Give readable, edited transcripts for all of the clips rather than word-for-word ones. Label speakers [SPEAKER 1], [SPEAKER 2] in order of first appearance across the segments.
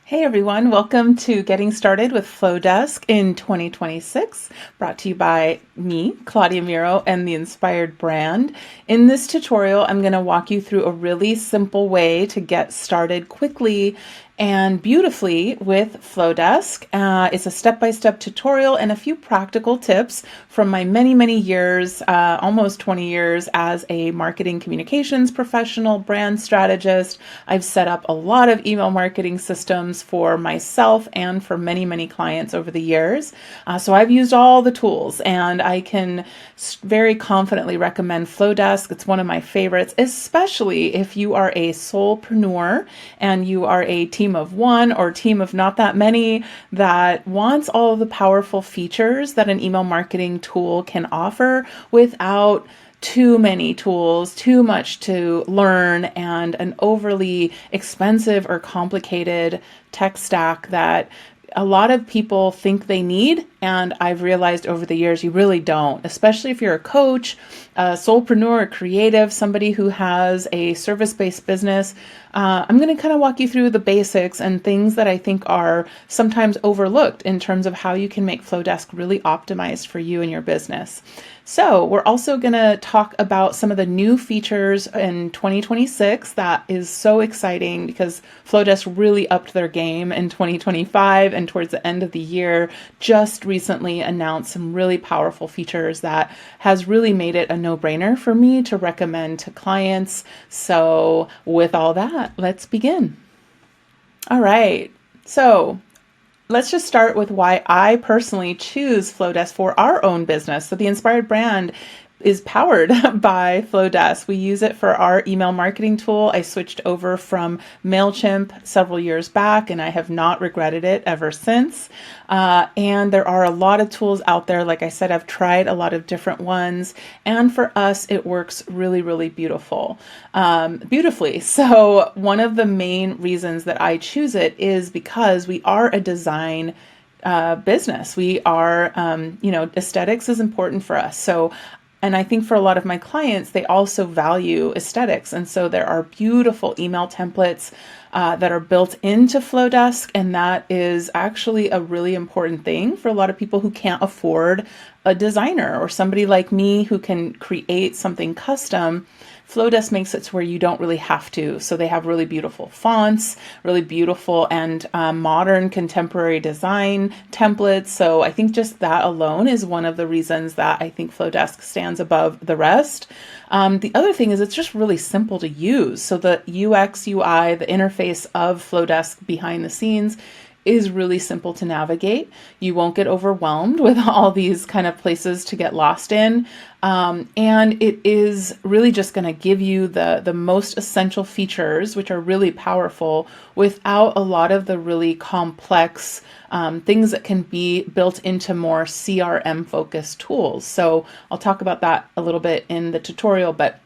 [SPEAKER 1] Hey everyone, welcome to Getting Started with Flodesk in 2026, brought to you by me, Claudia Miro, and the Inspired Brand. In this tutorial, I'm going to walk you through a really simple way to get started quickly and beautifully with Flodesk. It's a step-by-step tutorial and a few practical tips from my many years, almost 20 years as a marketing communications professional, brand strategist. I've set up a lot of email marketing systems for myself and for many clients over the years. So I've used all the tools and I can very confidently recommend Flodesk. It's one of my favorites, especially if you are a soulpreneur and you are a team of one or team of not that many that wants all of the powerful features that an email marketing tool can offer without too many tools, too much to learn, and an overly expensive or complicated tech stack that a lot of people think they need. And I've realized over the years, you really don't, especially if you're a coach, a soulpreneur, a creative, somebody who has a service-based business. I'm going to kind of walk you through the basics and things that I think are sometimes overlooked in terms of how you can make Flodesk really optimized for you and your business. So we're also going to talk about some of the new features in 2026 that is so exciting because Flodesk really upped their game in 2025 and towards the end of the year just recently announced some really powerful features that has really made it a no-brainer for me to recommend to clients. So with all that, let's begin. All right. So let's just start with why I personally choose Flodesk for our own business. So the Inspired Brand is powered by Flodesk. We use it for our email marketing tool. I switched over from MailChimp several years back, and I have not regretted it ever since. And there are a lot of tools out there. Like I said, I've tried a lot of different ones, and for us, it works really beautifully. So one of the main reasons that I choose it is because we are a design business. We are, aesthetics is important for us. And I think for a lot of my clients, they also value aesthetics. And so there are beautiful email templates that are built into Flodesk. And that is actually a really important thing for a lot of people who can't afford a designer or somebody like me who can create something custom. Flodesk makes it to where you don't really have to. So they have really beautiful fonts, really beautiful and modern contemporary design templates. So I think just that alone is one of the reasons that I think Flodesk stands above the rest. The other thing is it's just really simple to use. So the UX, UI, the interface of Flodesk behind the scenes is really simple to navigate. You won't get overwhelmed with all these kind of places to get lost in. And it is really just going to give you the most essential features, which are really powerful, without a lot of the really complex things that can be built into more CRM focused tools. So I'll talk about that a little bit in the tutorial, but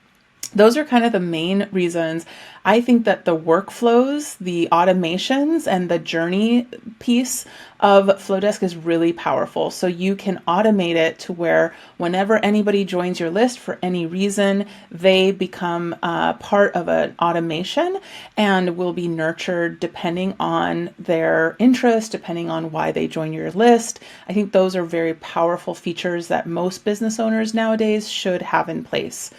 [SPEAKER 1] those are kind of the main reasons. I think that the workflows, the automations, and the journey piece of Flodesk is really powerful. So you can automate it to where whenever anybody joins your list for any reason, they become part of an automation and will be nurtured depending on their interest, depending on why they join your list. I think those are very powerful features that most business owners nowadays should have in place.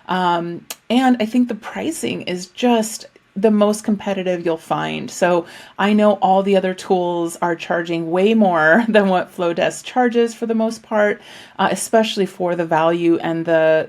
[SPEAKER 1] And I think the pricing is just the most competitive you'll find. So I know all the other tools are charging way more than what Flodesk charges for the most part, especially for the value and the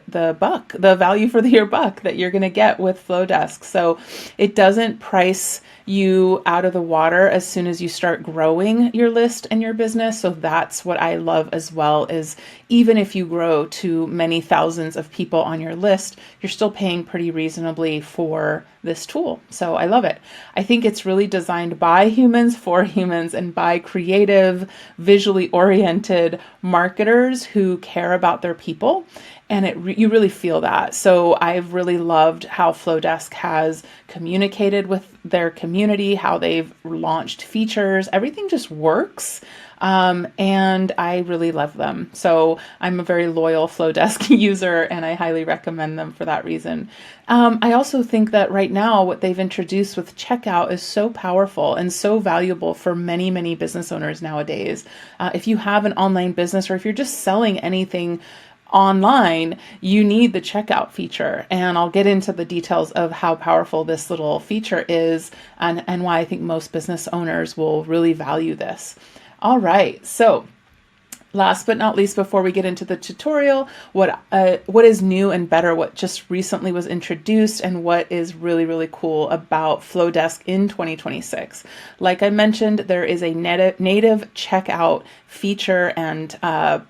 [SPEAKER 1] value for your buck that you're going to get with Flodesk. So it doesn't price you out of the water as soon as you start growing your list and your business. So that's what I love as well, is even if you grow to many thousands of people on your list, you're still paying pretty reasonably for this tool. So I love it. I think it's really designed by humans for humans and by creative, visually oriented marketers who care about their people. And you really feel that. So I've really loved how Flodesk has communicated with their community, how they've launched features. Everything just works. And I really love them. So I'm a very loyal Flodesk user, and I highly recommend them for that reason. I also think that right now what they've introduced with checkout is so powerful and so valuable for many, many business owners nowadays. If you have an online business, or if you're just selling anything online, you need the checkout feature. And I'll get into the details of how powerful this little feature is, and why I think most business owners will really value this. All right, so last but not least, before we get into the tutorial, what is new and better, what just recently was introduced, and what is really, really cool about Flodesk in 2026. Like I mentioned, there is a native checkout feature and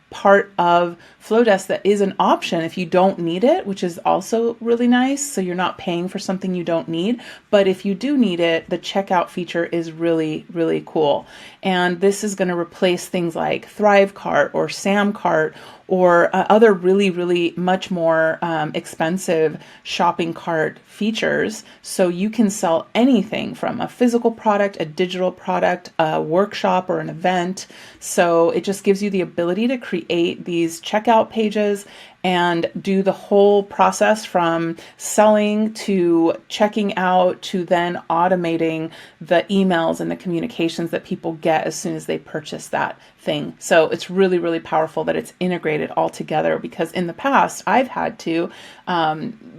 [SPEAKER 1] part of Flodesk that is an option if you don't need it, which is also really nice. So you're not paying for something you don't need. But if you do need it, the checkout feature is really, really cool. And this is going to replace things like Thrivecart or Samcart or other really, really much more expensive shopping cart features. So you can sell anything from a physical product, a digital product, a workshop, or an event. So it just gives you the ability to create these checkout pages and do the whole process from selling to checking out to then automating the emails and the communications that people get as soon as they purchase that thing. So it's really, really powerful that it's integrated all together, because in the past I've had to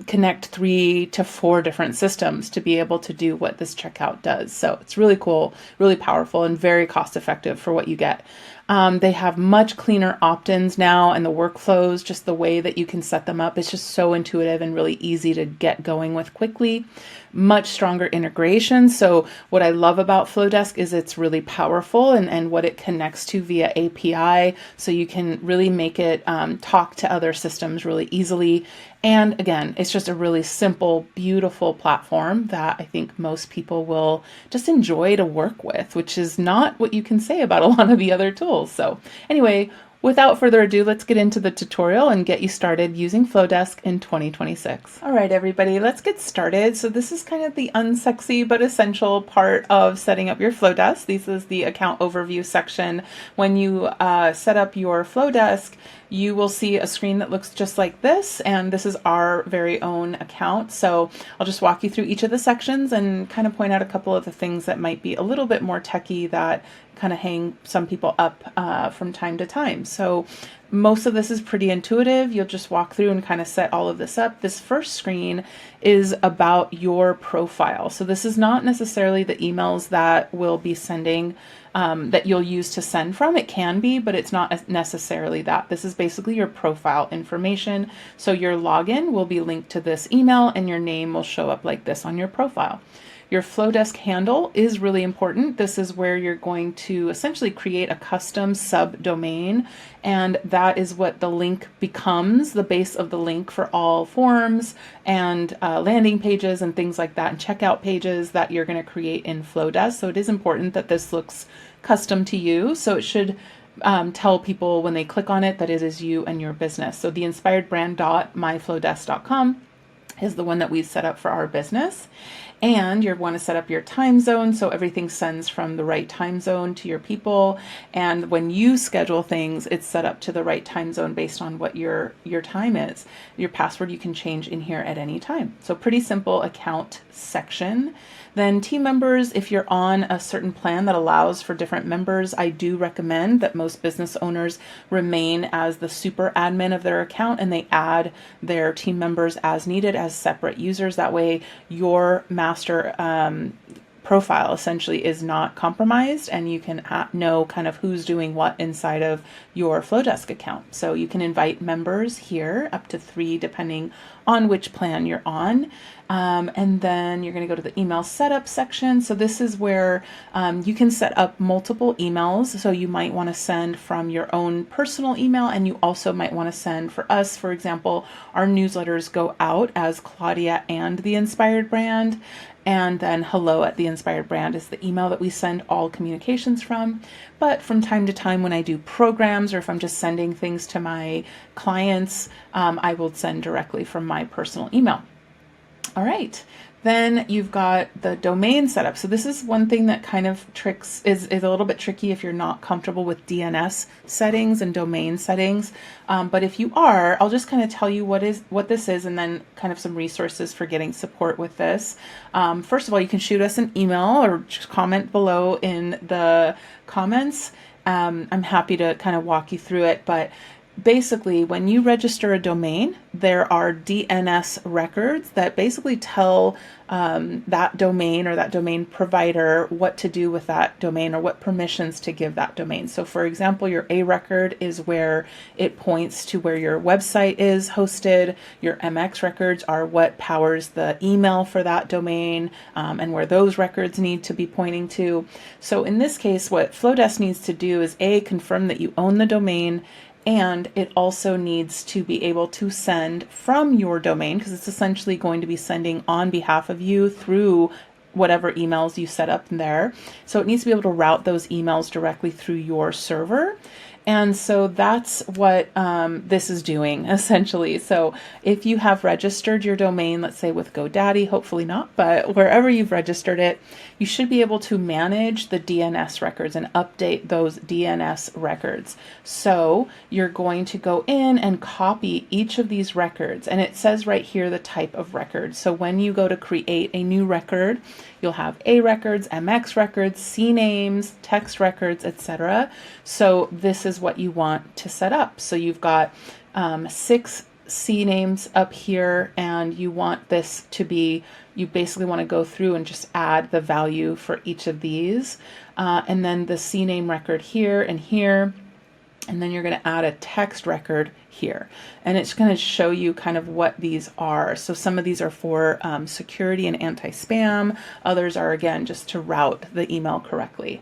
[SPEAKER 1] connect 3 to 4 different systems to be able to do what this checkout does. So it's really cool, really powerful, and very cost effective for what you get. They have much cleaner opt-ins now, and the workflows, just the way that you can set them up, it's just so intuitive and really easy to get going with quickly. Much stronger integration. So what I love about Flodesk is it's really powerful, and what it connects to via API. So you can really make it talk to other systems really easily. And again, it's just a really simple, beautiful platform that I think most people will just enjoy to work with, which is not what you can say about a lot of the other tools. So anyway, without further ado, let's get into the tutorial and get you started using Flodesk in 2026. All right, everybody, let's get started. So this is kind of the unsexy but essential part of setting up your Flodesk. This is the account overview section. When you set up your Flodesk, you will see a screen that looks just like this, and this is our very own account. So I'll just walk you through each of the sections and kind of point out a couple of the things that might be a little bit more techy that kind of hang some people up from time to time. So most of this is pretty intuitive. You'll just walk through and kind of set all of this up. This first screen is about your profile. So this is not necessarily the emails that we'll be sending, that you'll use to send from. It can be, but it's not necessarily that. This is basically your profile information. So your login will be linked to this email, and your name will show up like this on your profile. Your Flodesk handle is really important. This is where you're going to essentially create a custom subdomain, and that is what the link becomes, the base of the link for all forms and landing pages and things like that, and checkout pages that you're going to create in Flodesk. So it is important that this looks custom to you. So it should tell people when they click on it that it is you and your business. So the inspiredbrand.myflodesk.com is the one that we've set up for our business. And you want to set up your time zone so everything sends from the right time zone to your people. And when you schedule things, it's set up to the right time zone based on what your time is. Your password you can change in here at any time. So pretty simple account section. Then team members, if you're on a certain plan that allows for different members, I do recommend that most business owners remain as the super admin of their account, and they add their team members as needed as separate users. That way your master profile essentially is not compromised, and you can know kind of who's doing what inside of your Flodesk account. So you can invite members here, up to 3 depending on which plan you're on. And then you're going to go to the email setup section. So this is where you can set up multiple emails. So you might want to send from your own personal email, and you also might want to send, for us, for example, our newsletters go out as Claudia and the Inspired Brand. And then hello@theinspiredbrand is the email that we send all communications from. But from time to time, when I do programs or if I'm just sending things to my clients, I will send directly from my personal email. All right. Then you've got the domain setup. So this is one thing that kind of is a little bit tricky if you're not comfortable with DNS settings and domain settings. But if you are, I'll just kind of tell you what this is, and then kind of some resources for getting support with this. First of all, you can shoot us an email or just comment below in the comments. I'm happy to kind of walk you through it, but basically, when you register a domain, there are DNS records that basically tell that domain or that domain provider what to do with that domain or what permissions to give that domain. So for example, your A record is where it points to where your website is hosted. Your MX records are what powers the email for that domain, and where those records need to be pointing to. So in this case, what Flodesk needs to do is confirm that you own the domain, and it also needs to be able to send from your domain, because it's essentially going to be sending on behalf of you through whatever emails you set up there. So it needs to be able to route those emails directly through your server. And so that's what this is doing essentially. So if you have registered your domain, let's say with GoDaddy, hopefully not, but wherever you've registered it, you should be able to manage the DNS records and update those DNS records. So you're going to go in and copy each of these records. And it says right here the type of record. So when you go to create a new record, you'll have A records, MX records, C names, text records, etc. So this is what you want to set up. So you've got 6 C names up here, and you want this to be, you basically want to go through and just add the value for each of these. And then the C name record here and here. And then you're going to add a text record here. And it's going to show you kind of what these are. So some of these are for security and anti-spam. Others are, again, just to route the email correctly.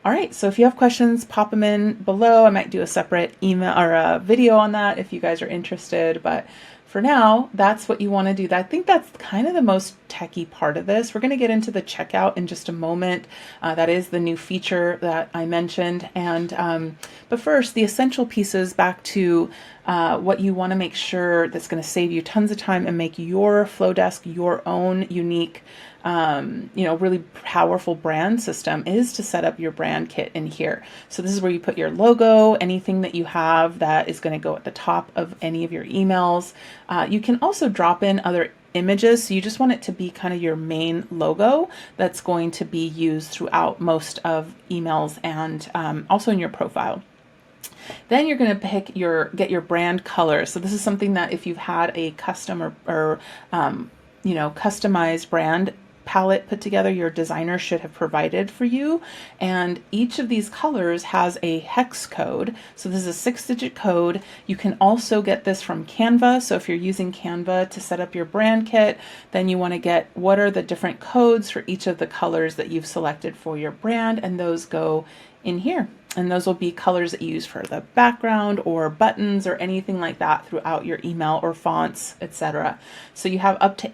[SPEAKER 1] All right, so if you have questions, pop them in below. I might do a separate email or a video on that if you guys are interested. But for now, that's what you want to do. I think that's kind of the most techie part of this. We're going to get into the checkout in just a moment. That is the new feature that I mentioned. And but first, the essential pieces back to what you want to make sure that's going to save you tons of time and make your Flodesk your own unique, really powerful brand system is to set up your brand kit in here. So this is where you put your logo, anything that you have that is going to go at the top of any of your emails. You can also drop in other images. So you just want it to be kind of your main logo that's going to be used throughout most of emails and also in your profile. Then you're going to get your brand colors. So this is something that if you've had a custom or customized brand palette put together, your designer should have provided for you. And each of these colors has a hex code. So this is a 6-digit code. You can also get this from Canva. So if you're using Canva to set up your brand kit, then you want to get what are the different codes for each of the colors that you've selected for your brand, and those go in here. And those will be colors that you use for the background or buttons or anything like that throughout your email, or fonts, etc. So you have up to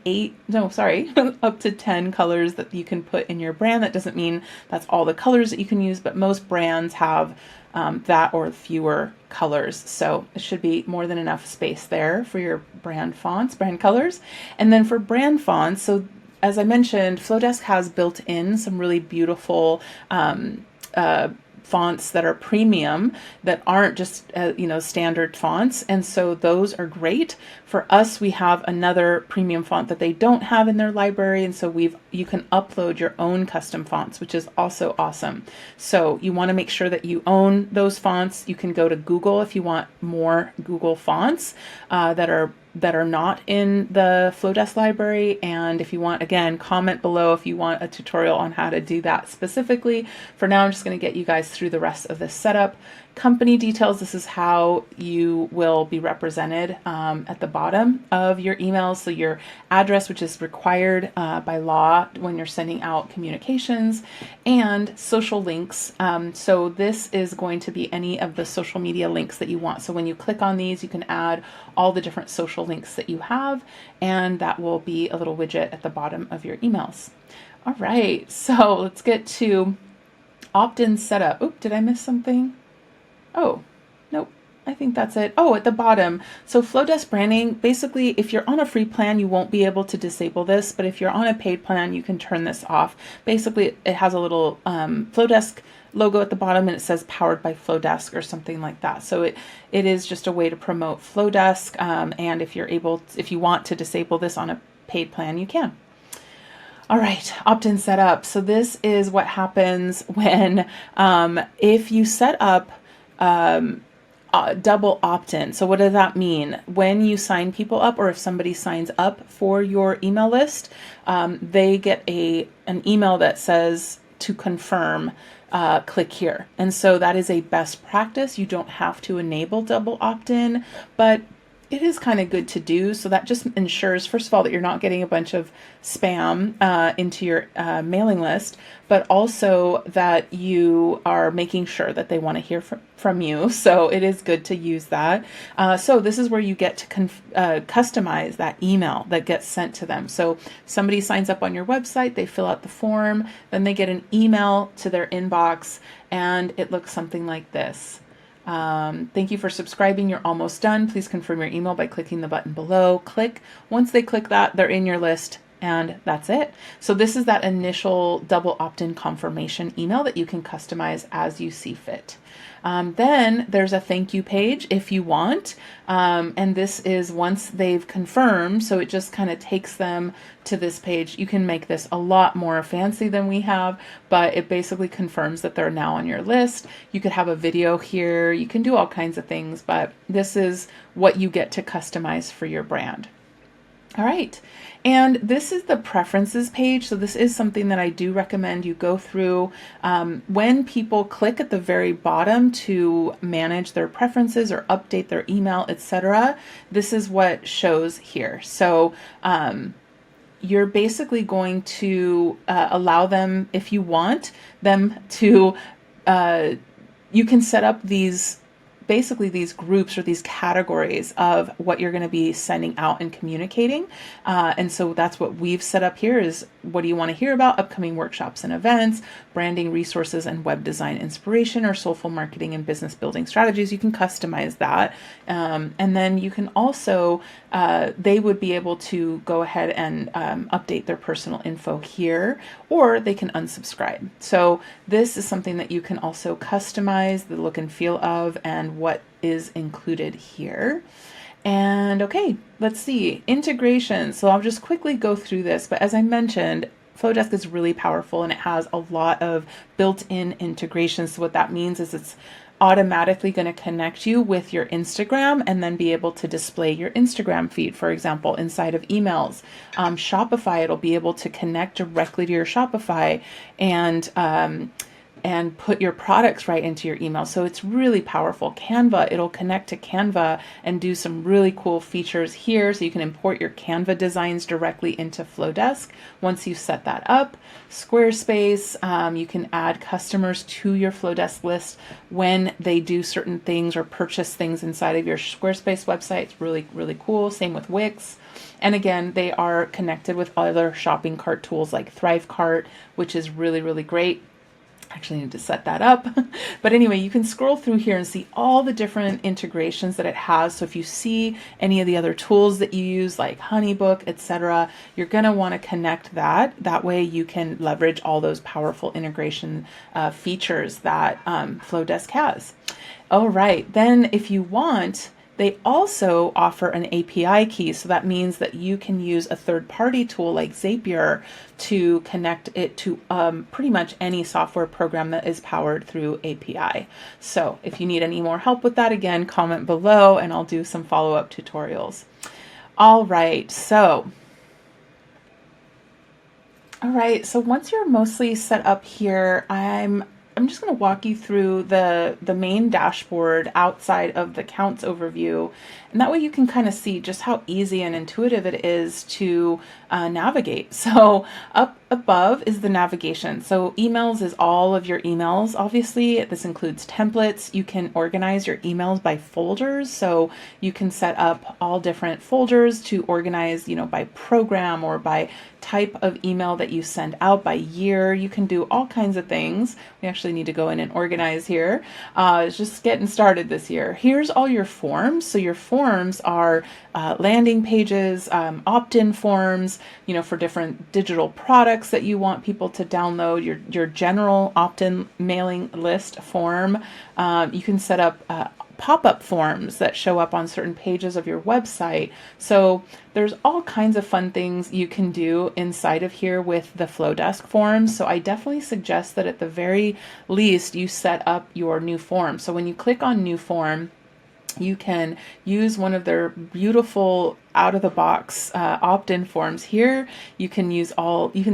[SPEAKER 1] 10 colors that you can put in your brand. That doesn't mean that's all the colors that you can use, but most brands have that or fewer colors. So it should be more than enough space there for your brand fonts, brand colors. And then for brand fonts, so as I mentioned, Flodesk has built in some really beautiful fonts that are premium, that aren't just standard fonts, and so those are great. For us, we have another premium font that they don't have in their library, and so you can upload your own custom fonts, which is also awesome. So you want to make sure that you own those fonts. You can go to Google if you want more Google fonts that are not in the Flodesk library. And if you want, again, comment below if you want a tutorial on how to do that specifically. For now, I'm just going to get you guys through the rest of this setup. company details, this is how you will be represented at the bottom of your emails. So your address, which is required by law when you're sending out communications, and social links. So this is going to be any of the social media links that you want. So when you click on these, you can add all the different social links that you have, and that will be a little widget at the bottom of your emails. All right, so let's get to opt-in setup. Oop, did I miss something? Oh, nope. I think that's it. Oh, at the bottom. So Flodesk branding, basically, if you're on a free plan, you won't be able to disable this, but if you're on a paid plan, you can turn this off. Basically, it has a little Flodesk logo at the bottom, and it says powered by Flodesk or something like that. So it is just a way to promote Flodesk, and if you want to disable this on a paid plan, you can. All right, opt-in setup. So this is what happens when, if you set up double opt-in. So what does that mean? When you sign people up, or if somebody signs up for your email list, they get an email that says to confirm, click here. And so that is a best practice. You don't have to enable double opt-in, but it is kind of good to do. So that just ensures, first of all, that you're not getting a bunch of spam into your mailing list, but also that you are making sure that they want to hear from you. So it is good to use that. So this is where you get to customize that email that gets sent to them. So somebody signs up on your website, they fill out the form, then they get an email to their inbox, and it looks something like this. Thank you for subscribing. You're almost done. Please confirm your email by clicking the button below. Click. Once they click that, they're in your list, and that's it. So this is that initial double opt-in confirmation email that you can customize as you see fit. Then there's a thank you page if you want. And this is once they've confirmed, so it just kind of takes them to this page. You can make this a lot more fancy than we have, but it basically confirms that they're now on your list. You could have a video here. You can do all kinds of things, but this is what you get to customize for your brand. All right. And this is the preferences page. So this is something that I do recommend you go through. When people click at the very bottom to manage their preferences or update their email, etc., this is what shows here. So you're basically going to allow them, if you want them to, you can set up these groups or these categories of what you're going to be sending out and communicating. And so that's what we've set up here is, what do you want to hear about? Upcoming workshops and events, branding resources and web design inspiration, or soulful marketing and business building strategies. You can customize that. And then you can also, they would be able to go ahead and update their personal info here, or they can unsubscribe. So this is something that you can also customize the look and feel of, and what is included here. And okay, let's see, integration. So I'll just quickly go through this, but as I mentioned, Flodesk is really powerful and it has a lot of built-in integrations. So what that means is it's automatically going to connect you with your Instagram and then be able to display your Instagram feed, for example, inside of emails. Shopify, it'll be able to connect directly to your Shopify and put your products right into your email. So it's really powerful. Canva, it'll connect to Canva and do some really cool features here. So you can import your Canva designs directly into Flodesk once you set that up. Squarespace, you can add customers to your Flodesk list when they do certain things or purchase things inside of your Squarespace website. It's really, really cool. Same with Wix. And again, they are connected with other shopping cart tools like Thrivecart, which is really, really great. Actually need to set that up. But anyway, you can scroll through here and see all the different integrations that it has. So if you see any of the other tools that you use, like Honeybook, etc., you're going to want to connect that. That way you can leverage all those powerful integration features that Flodesk has. All right, then if you want, they also offer an API key. So that means that you can use a third-party tool like Zapier to connect it to pretty much any software program that is powered through API. So if you need any more help with that, again, comment below and I'll do some follow-up tutorials. All right, so once you're mostly set up here, I'm I'm just going to walk you through the main dashboard outside of the counts overview. And that way you can kind of see just how easy and intuitive it is to navigate. So up above is the navigation. So emails is all of your emails. Obviously, this includes templates. You can organize your emails by folders. So you can set up all different folders to organize, by program or by type of email that you send out, by year. You can do all kinds of things. We actually need to go in and organize here. It's just getting started this year. Here's all your forms. So your forms are landing pages, opt-in forms, for different digital products that you want people to download, your general opt-in mailing list form. You can set up pop-up forms that show up on certain pages of your website. So there's all kinds of fun things you can do inside of here with the Flodesk forms. So I definitely suggest that at the very least you set up your new form. So when you click on new form, you can use one of their beautiful out-of-the-box opt-in forms here. You can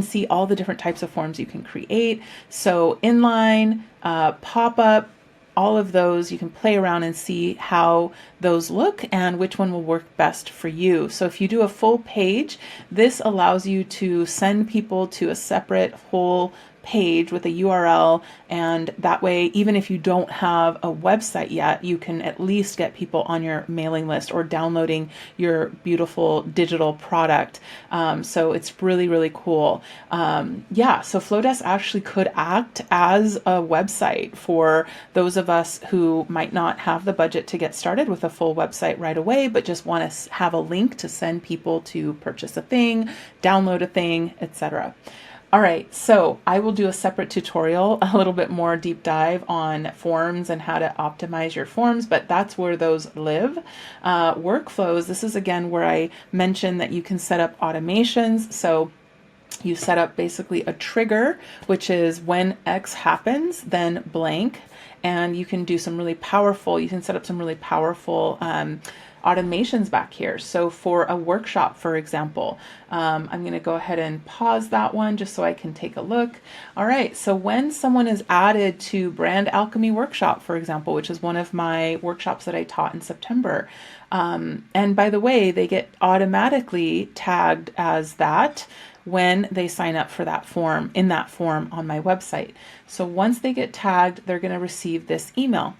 [SPEAKER 1] see all the different types of forms you can create. So inline, pop-up, all of those, you can play around and see how those look and which one will work best for you. So if you do a full page, this allows you to send people to a separate whole page with a URL, and that way, even if you don't have a website yet, you can at least get people on your mailing list or downloading your beautiful digital product. So it's really, really cool. So Flodesk actually could act as a website for those of us who might not have the budget to get started with a full website right away, but just want to have a link to send people to purchase a thing, download a thing, etc. All right, so I will do a separate tutorial, a little bit more deep dive on forms and how to optimize your forms, but that's where those live. Workflows, this is again where I mentioned that you can set up automations. So you set up basically a trigger, which is when X happens, then blank. And you can do some really powerful, you can set up some really powerful automations back here. So for a workshop, for example, I'm going to go ahead and pause that one just so I can take a look. All right, so when someone is added to Brand Alchemy Workshop, for example, which is one of my workshops that I taught in September, and by the way, they get automatically tagged as that when they sign up for that form, in that form on my website. So once they get tagged, they're going to receive this email.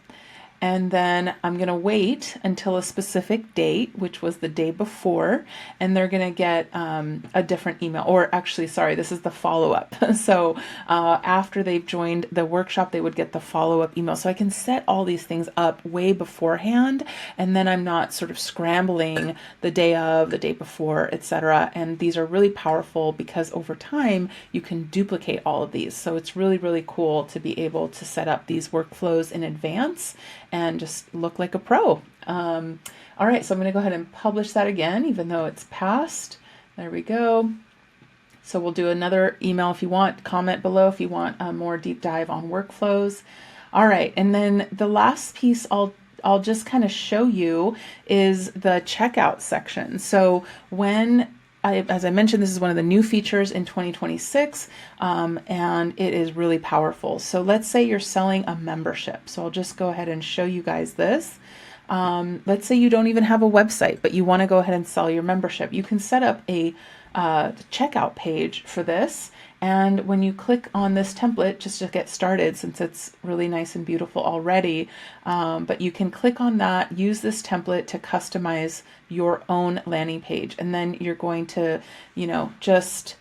[SPEAKER 1] And then I'm going to wait until a specific date, which was the day before, and they're going to get a different email. Or actually, sorry, this is the follow-up. So after they've joined the workshop, they would get the follow-up email. So I can set all these things up way beforehand, and then I'm not sort of scrambling the day of, the day before, etc. And these are really powerful because over time, you can duplicate all of these. So it's really, really cool to be able to set up these workflows in advance and just look like a pro. All right, so I'm going to go ahead and publish that again, even though it's past. There we go. So we'll do another email if you want. Comment below if you want a more deep dive on workflows. All right, and then the last piece I'll just kind of show you is the checkout section. So as I mentioned, this is one of the new features in 2026, and it is really powerful. So let's say you're selling a membership. So I'll just go ahead and show you guys this. Let's say you don't even have a website, but you want to go ahead and sell your membership. You can set up a checkout page for this. And when you click on this template, just to get started, since it's really nice and beautiful already, but you can click on that, use this template to customize your own landing page. And then you're going to, just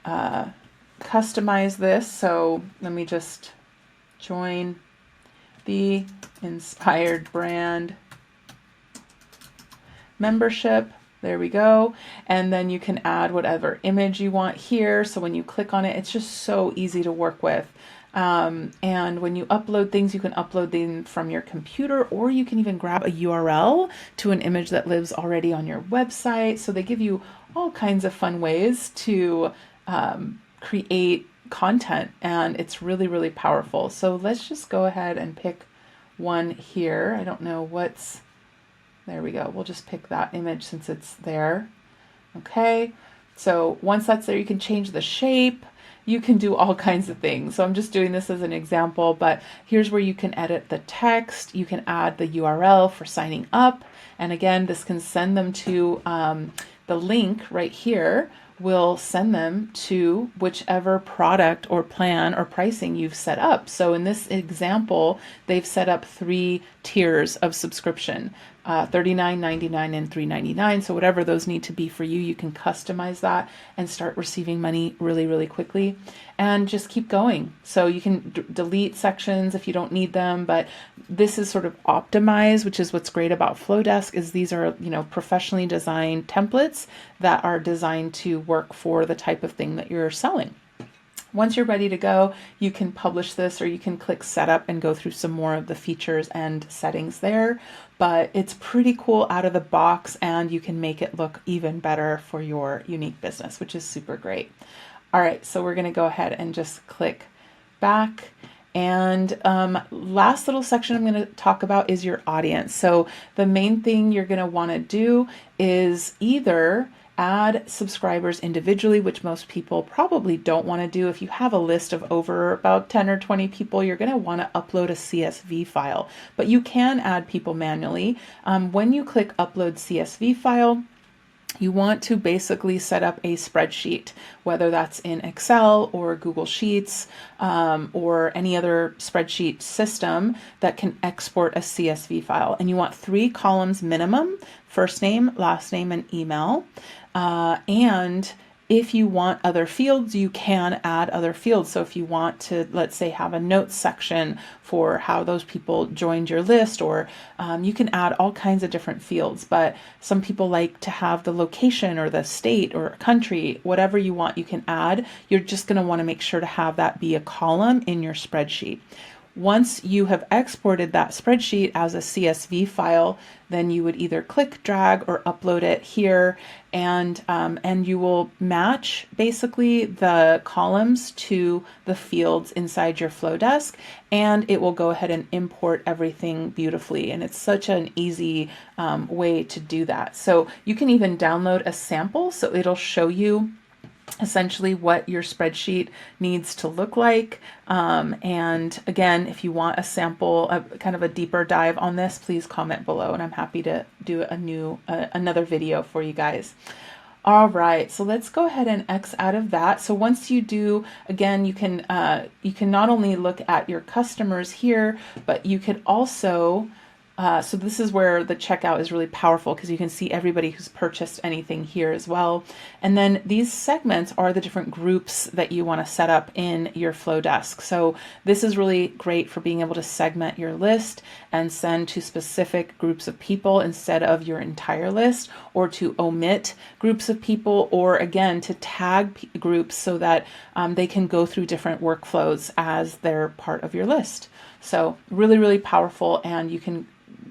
[SPEAKER 1] customize this. So let me just join the Inspired Brand membership. There we go. And then you can add whatever image you want here. So when you click on it, it's just so easy to work with. And when you upload things, you can upload them from your computer, or you can even grab a URL to an image that lives already on your website. So they give you all kinds of fun ways to create content, and it's really, really powerful. So let's just go ahead and pick one here. I don't know there we go. We'll just pick that image since it's there. Okay. So once that's there, you can change the shape. you can do all kinds of things. So I'm just doing this as an example, but here's where you can edit the text. You can add the URL for signing up. And again, this can send them to the link right here will send them to whichever product or plan or pricing you've set up. So in this example, they've set up 3 tiers of subscription, $39.99 and $3.99. So whatever those need to be for you, you can customize that and start receiving money really, really quickly, and just keep going. So you can delete sections if you don't need them, but this is sort of optimized, which is what's great about Flodesk is these are, professionally designed templates that are designed to work for the type of thing that you're selling. Once you're ready to go, you can publish this, or you can click setup and go through some more of the features and settings there. But it's pretty cool out of the box, and you can make it look even better for your unique business, which is super great. All right, so we're going to go ahead and just click back. And last little section I'm going to talk about is your audience. So the main thing you're going to want to do is either add subscribers individually, which most people probably don't want to do. If you have a list of over about 10 or 20 people, you're going to want to upload a CSV file, but you can add people manually. When you click upload CSV file, you want to basically set up a spreadsheet, whether that's in Excel or Google Sheets or any other spreadsheet system that can export a CSV file. And you want 3 columns minimum: first name, last name, and email. And if you want other fields, you can add other fields. So if you want to, let's say, have a notes section for how those people joined your list, or you can add all kinds of different fields. But some people like to have the location or the state or country, whatever you want, you can add. You're just going to want to make sure to have that be a column in your spreadsheet. Once you have exported that spreadsheet as a CSV file, then you would either click, drag, or upload it here, and you will match basically the columns to the fields inside your Flodesk, and it will go ahead and import everything beautifully. And it's such an easy way to do that. So you can even download a sample, so it'll show you essentially what your spreadsheet needs to look like. And again, if you want a sample, kind of a deeper dive on this, please comment below, and I'm happy to do another video for you guys. All right, so let's go ahead and X out of that. So once you do, again, you can not only look at your customers here, but you could also so this is where the checkout is really powerful, because you can see everybody who's purchased anything here as well. And then these segments are the different groups that you want to set up in your Flodesk. So this is really great for being able to segment your list and send to specific groups of people instead of your entire list, or to omit groups of people, or again, to tag groups so that they can go through different workflows as they're part of your list. So really, really powerful, and you can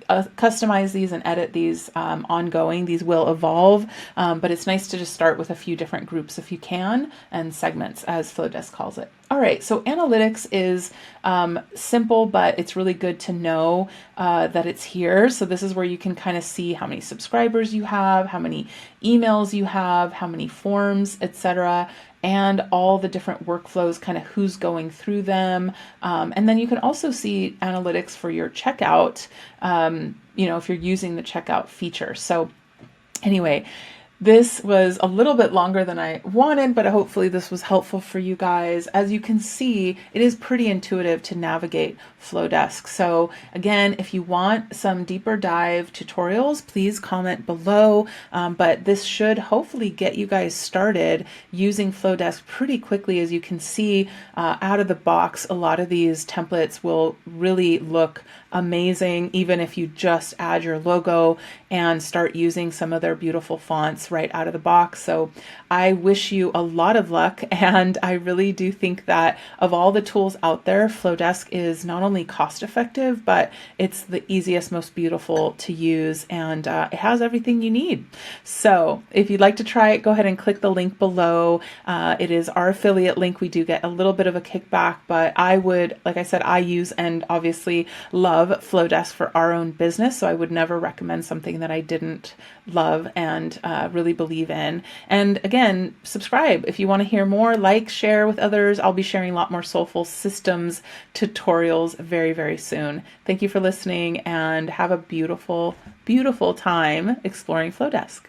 [SPEAKER 1] customize these and edit these ongoing. These will evolve, but it's nice to just start with a few different groups if you can, and segments, as Flodesk calls it. All right, so analytics is simple, but it's really good to know that it's here. So this is where you can kind of see how many subscribers you have, how many emails you have, how many forms, etc., and all the different workflows, kind of who's going through them. And then you can also see analytics for your checkout, if you're using the checkout feature. So anyway, this was a little bit longer than I wanted, but hopefully this was helpful for you guys. As you can see, it is pretty intuitive to navigate Flodesk. So again, if you want some deeper dive tutorials, please comment below. But this should hopefully get you guys started using Flodesk pretty quickly. As you can see, out of the box, a lot of these templates will really look amazing, even if you just add your logo and start using some of their beautiful fonts right out of the box. So I wish you a lot of luck, and I really do think that of all the tools out there, Flodesk is not only cost effective, but it's the easiest, most beautiful to use, and it has everything you need. So if you'd like to try it, go ahead and click the link below. It is our affiliate link. We do get a little bit of a kickback, but I would, like I said, I use and obviously love Flodesk for our own business, so I would never recommend something that I didn't love and really really believe in. And again, subscribe if you want to hear more, like, share with others. I'll be sharing a lot more Soulful systems tutorials very, very soon. Thank you for listening and have a beautiful, beautiful time exploring Flodesk.